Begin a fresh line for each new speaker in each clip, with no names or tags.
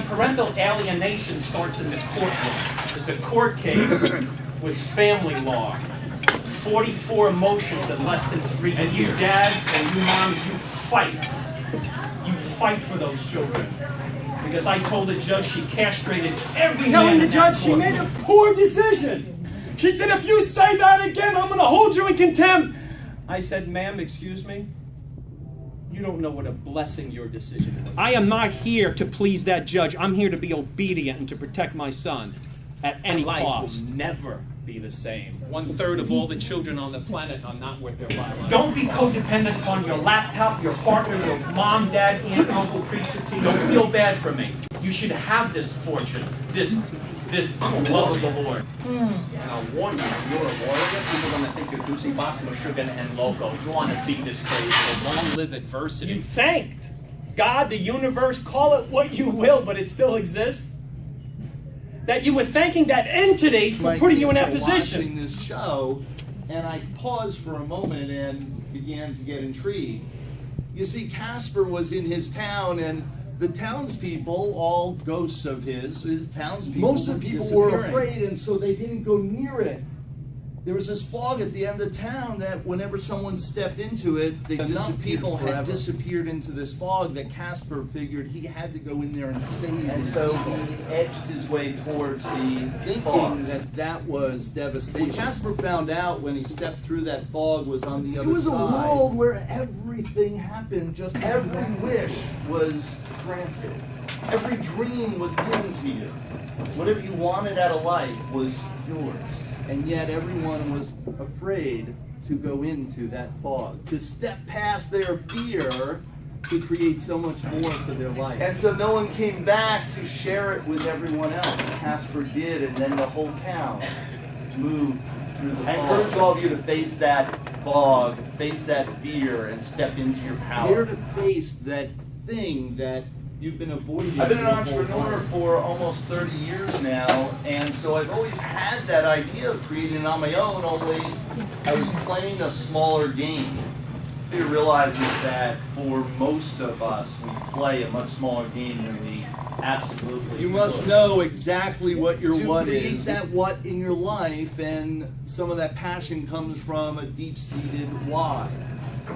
parental alienation starts in the courtroom. The court case was family law. 44 motions in less than 3 years. And you dads and you moms, you fight. You fight for those children. Because I told the judge she castrated every man.
Telling the judge she made a poor decision. She said, if you say that again, I'm going to hold you in contempt. I said, ma'am, excuse me? You don't know what a blessing your decision was. I am not here to please that judge. I'm here to be obedient and to protect my son at any cost. Life will never be the same. 1/3 of all the children on the planet are not worth their lives.
Don't be codependent on your laptop, your partner, your mom, dad, aunt, uncle, preacher, team. Don't feel bad for me. You should have this fortune, this love of the Lord.
And I'll warn you, if you're a warrior, people are going to think you're Doocy, Bossy, Sugar, and Loco. You want to beat this crazy. So long live adversity.
You thanked God, the universe, call it what you will, but it still exists. That you were thanking that entity for putting you in that position.
Watching this show, and I paused for a moment and began to get intrigued. You see, Casper was in his town, and the townspeople, all ghosts of his townspeople, most of the people were afraid, and so they didn't go near it. There was this fog at the end of the town that whenever someone stepped into it, enough people had disappeared into this fog that Casper figured he had to go in there and save them. And so he edged his way towards the thinking that was devastation. What Casper found out when he stepped through that fog was on the other side. It was a world where everything happened, just every wish was granted. Every dream was given to you. Whatever you wanted out of life was yours. And yet everyone was afraid to go into that fog, to step past their fear to create so much more for their life. And so no one came back to share it with everyone else. Casper did, and then the whole town moved through the fog. I encourage all of you to face that fog, face that fear, and step into your power. Dare to face that thing that you've been avoiding. I've been an entrepreneur for almost 30 years now, and so I've always had that idea of creating it on my own, only I was playing a smaller game. What you realize is that for most of us, we play a much smaller game than we absolutely You must know exactly what your what is. To create that what in your life, and some of that passion comes from a deep-seated why.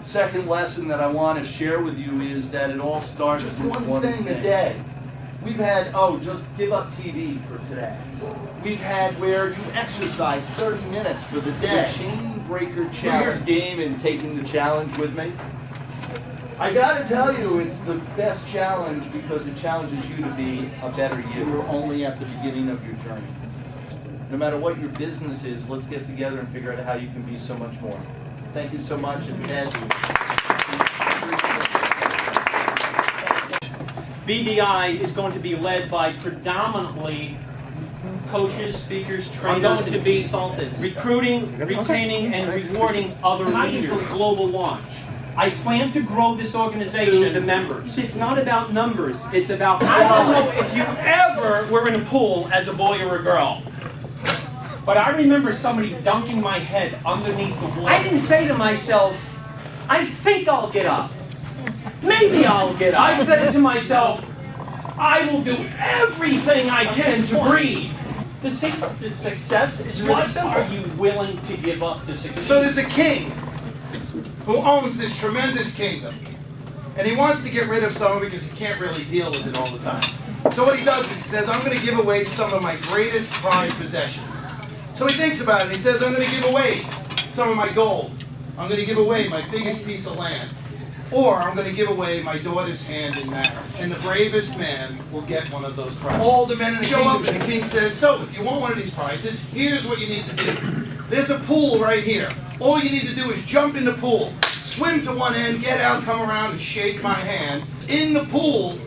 Second lesson that I want to share with you is that it all starts with one thing a day. We've had, just give up TV for today. We've had where you exercise 30 minutes for the day. The Chain Breaker Challenge game and taking the challenge with me. I got to tell you, it's the best challenge because it challenges you to be a better you. We're only at the beginning of your journey. No matter what your business is, let's get together and figure out how you can be so much more. Thank you so much, and Ed.
BDI is going to be led by predominantly coaches, speakers, trainers, and consultants, recruiting, retaining, and rewarding other leaders for global launch. I plan to grow this organization to the members. It's not about numbers, it's about quality. I don't know if you ever were in a pool as a boy or a girl. But I remember somebody dunking my head underneath the water. I didn't say to myself, I think I'll get up. Maybe I'll get up. I said to myself, I will do everything I can to breathe. The secret to success is what are you willing to give up to succeed?
So there's a king who owns this tremendous kingdom. And he wants to get rid of someone because he can't really deal with it all the time. So what he does is he says, I'm going to give away some of my greatest prized possessions. So he thinks about it and he says, I'm going to give away some of my gold. I'm going to give away my biggest piece of land. Or I'm going to give away my daughter's hand in marriage. And the bravest man will get one of those prizes. All the men in the show up and the king says, so if you want one of these prizes, here's what you need to do. There's a pool right here. All you need to do is jump in the pool, swim to one end, get out, come around and shake my hand. In the pool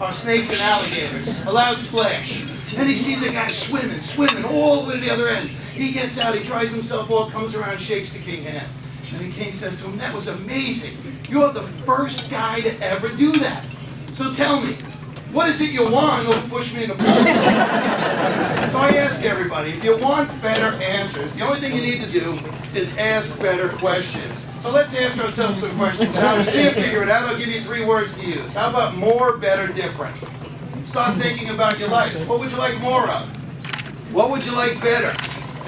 are snakes and alligators. A loud splash. And he sees a guy swimming all the way to the other end. He gets out, he dries himself off, comes around, shakes the king's hand. And the king says to him, that was amazing. You're the first guy to ever do that. So tell me, what is it you want? Don't push me in the pool. So I ask everybody, if you want better answers, the only thing you need to do is ask better questions. So let's ask ourselves some questions. And I'll see you figure it out. I'll give you 3 words to use. How about more, better, different? Start thinking about your life. What would you like more of? What would you like better?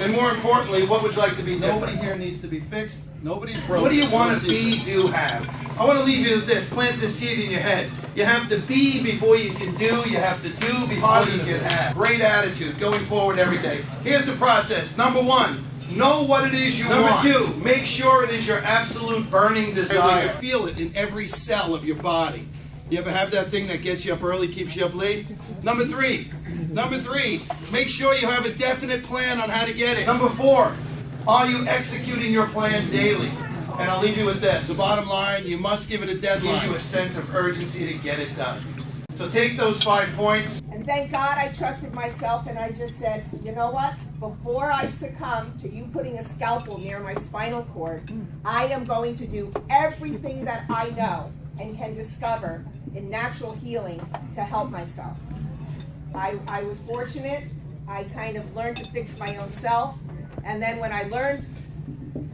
And more importantly, what would you like to be different?
Nobody here needs to be fixed. Nobody's broken.
What do you want
No
to be,
secret.
do, have? I want to leave you with this. Plant this seed in your head. You have to be before you can do. You have to do before you can have. Great attitude going forward every day. Here's the process. Number one, know what it is you want. Number two, make sure it is your absolute burning desire.
You feel it in every cell of your body. You ever have that thing that gets you up early, keeps you up late? Number three, make sure you have a definite plan on how to get it.
Number four, are you executing your plan daily? And I'll leave you with this.
The bottom line, you must give it a
It gives you
deadline.
a sense of urgency to get it done. So take those 5 points.
And thank God I trusted myself and I just said, you know what? Before I succumb to you putting a scalpel near my spinal cord, I am going to do everything that I know and can discover in natural healing to help myself. I was fortunate. I kind of learned to fix my own self. And then when I learned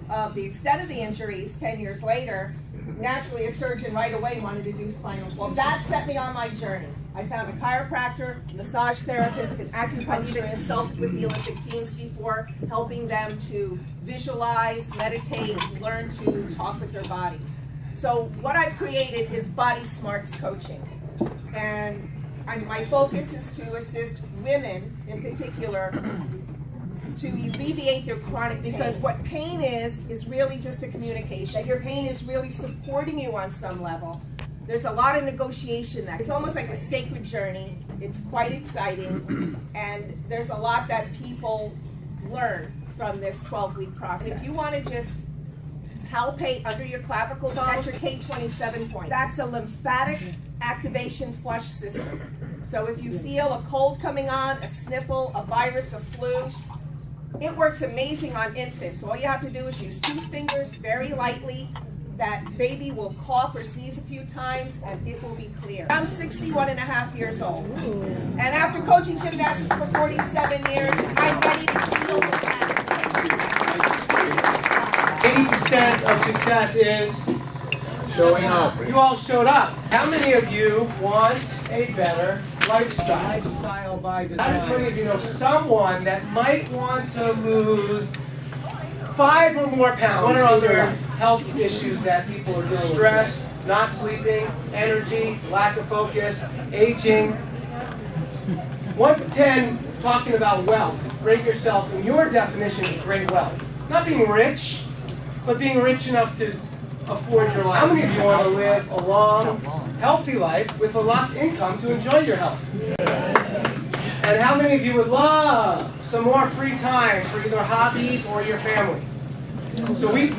of the extent of the injuries 10 years later, naturally a surgeon right away wanted to do spinal fusion. Well, that set me on my journey. I found a chiropractor, massage therapist, and acupuncture, consulted with the Olympic teams before, helping them to visualize, meditate, learn to talk with their body. So what I've created is Body Smarts Coaching. And my focus is to assist women in particular to alleviate their chronic pain. Because what pain is really just a communication. That your pain is really supporting you on some level. There's a lot of negotiation that it's almost like a sacred journey. It's quite exciting, and there's a lot that people learn from this 12-week process. And if you want to just palpate under your clavicle bone, that's your K27 point. That's a lymphatic activation flush system. So if you feel a cold coming on, a sniffle, a virus, a flu, it works amazing on infants. So all you have to do is use 2 fingers very lightly. That baby will cough or sneeze a few times and it will be clear. I'm 61 and a half years old. And after coaching gymnastics for 47 years, I'm ready to heal the planet.
80% of success is
Showing up.
you all showed up. How many of you want a better lifestyle? Lifestyle by design. How many of you know someone that might want to lose 5 or more pounds? What are other health issues that people are dealing with? Stress, not sleeping, energy, lack of focus, aging. 1 to 10, talking about wealth. Rate yourself in your definition of great wealth. Not being rich, but being rich enough to afford your life. How many of you want to live a long, healthy life with enough income to enjoy your health? And how many of you would love some more free time for either hobbies or your family? So we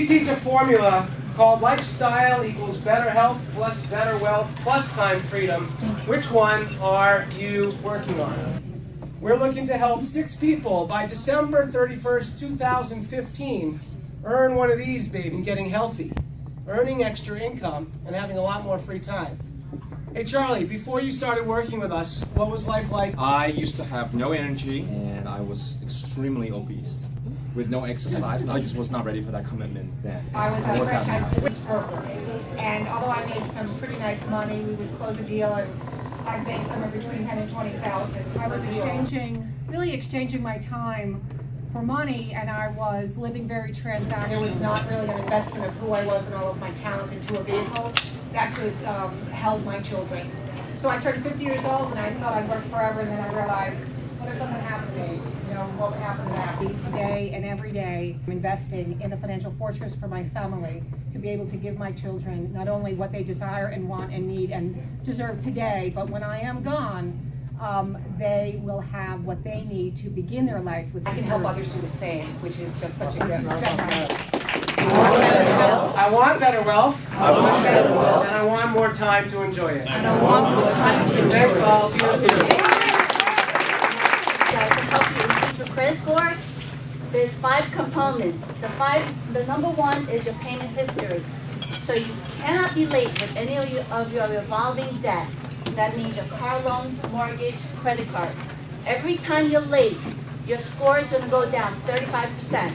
teach a formula called lifestyle equals better health plus better wealth plus time freedom. Which one are you working on? We're looking to help 6 people by December 31st, 2015 earn one of these, baby, getting healthy, earning extra income, and having a lot more free time. Hey Charlie, before you started working with us, what was life like?
I used to have no energy and I was extremely obese with no exercise, and I just was not ready for that commitment then.
I was a franchise broker, and although I made some pretty nice money, we would close a deal and I'd make somewhere between 10 and 20,000. I was really exchanging my time for money, and I was living very transactional. There was not really an investment of who I was and all of my talent into a vehicle that could help my children. So I turned 50 years old and I thought I'd work forever, and then I realized, well, there's something happened to me. You know, what would happen to that? Today and every day, I'm investing in a financial fortress for my family to be able to give my children not only what they desire and want and need and deserve today, but when I am gone, they will have what they need to begin their life with. I can help others do the same, which is just such a good gesture.
I want better wealth.
I want better wealth.
And I want more time to enjoy it.
And I want more time to enjoy
Thanks
it.
all. See you in the future.
That can help you improve your credit score. There's 5 components. The number 1 is your payment history. So you cannot be late with any of your revolving debt. That means your car loan, mortgage, credit cards. Every time you're late, your score is going to go down 35%.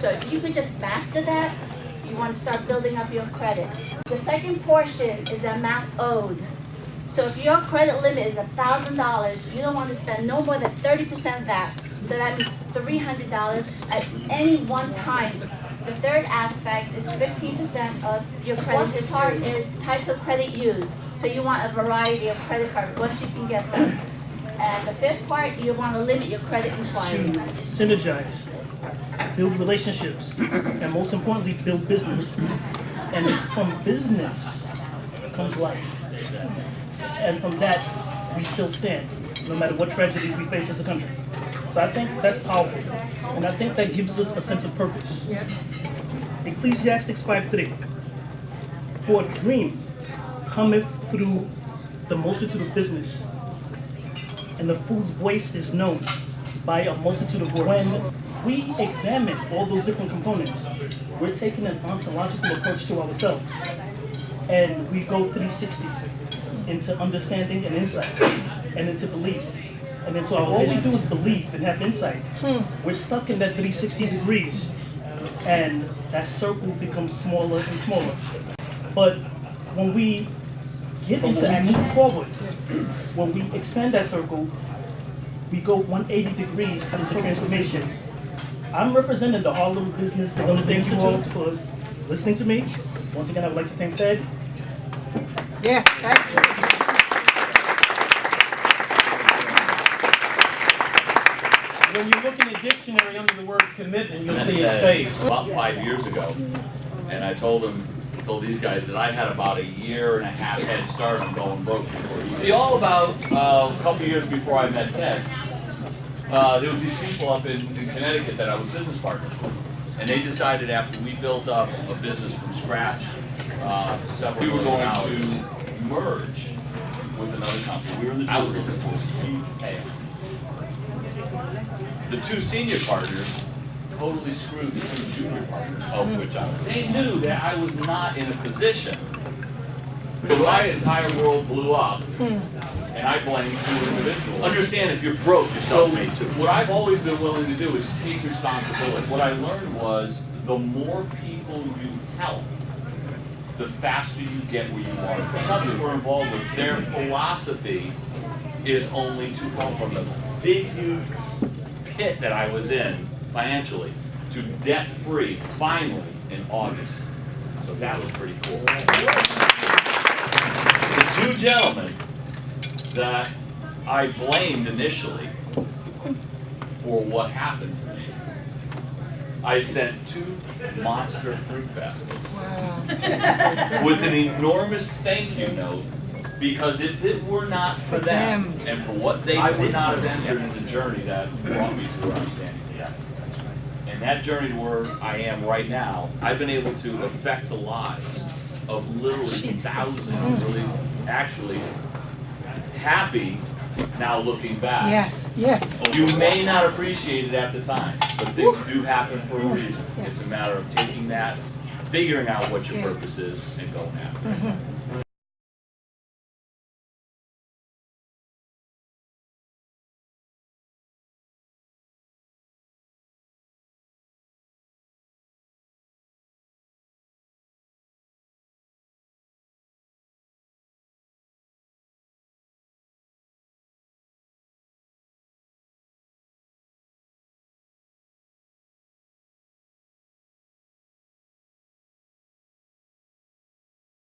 So if you could just master that, you want to start building up your credit. The second portion is the amount owed. So if your credit limit is $1,000, you don't want to spend no more than 30% of that. So that means $300 at any one time. The third aspect is 15% of your credit history. Part is types of credit used. So you want a variety of credit cards once you can get them. And the fifth part, you want to limit your credit inquiries.
Synergize, build relationships, and most importantly, build business. And from business comes life. And from that, we still stand, no matter what tragedies we face as a country. So I think that's powerful. And I think that gives us a sense of purpose. Ecclesiastes 5:3. For a dream cometh through the multitude of business, and the fool's voice is known by a multitude of words. When we examine all those different components, we're taking an ontological approach to ourselves. And we go 360 into understanding and insight, and into belief. And then so all we do is believe and have insight. We're stuck in that 360 degrees, and that circle becomes smaller and smaller. But when we get into and move forward, when we expand that circle, we go 180 degrees into transformation. I'm representing the Harlem Business Development Institute for listening to me. Once again, I would like to thank Ted.
Yes, thank you.
When you look in the dictionary under the word commitment, you'll see his face.
About 5 years ago, and I told these guys that I had about a year and a half head start on going broke before he. See, all about a couple years before I met Ted, there was these people up in Connecticut that I was business partners with, and they decided after we built up a business from scratch to several we were going to merge with another company. We were in the I was looking for a huge payoff. The two senior partners totally screwed the two junior partners, of which I was. They knew that I was not in a position. So my entire world blew up, and I blamed two individuals. Understand, if you're broke, you're self-made too. What I've always been willing to do is take responsibility. What I learned was the more people you help, the faster you get where you want to go. Something we're involved with, their philosophy is only to go from the big, huge pit that I was in financially to debt-free finally in August. So that was pretty cool. The two gentlemen that I blamed initially for what happened to me, I sent 2 monster fruit baskets with an enormous thank you note, because if it were not for them and for what they did, I would not have entered in the journey that brought me to where I'm standing today. And that journey to where I am right now, I've been able to affect the lives of literally thousands, really actually happy now looking back.
Yes, yes.
You may not appreciate it at the time, but things do happen for a reason. It's a matter of taking that, figuring out what your purpose is, and going after it.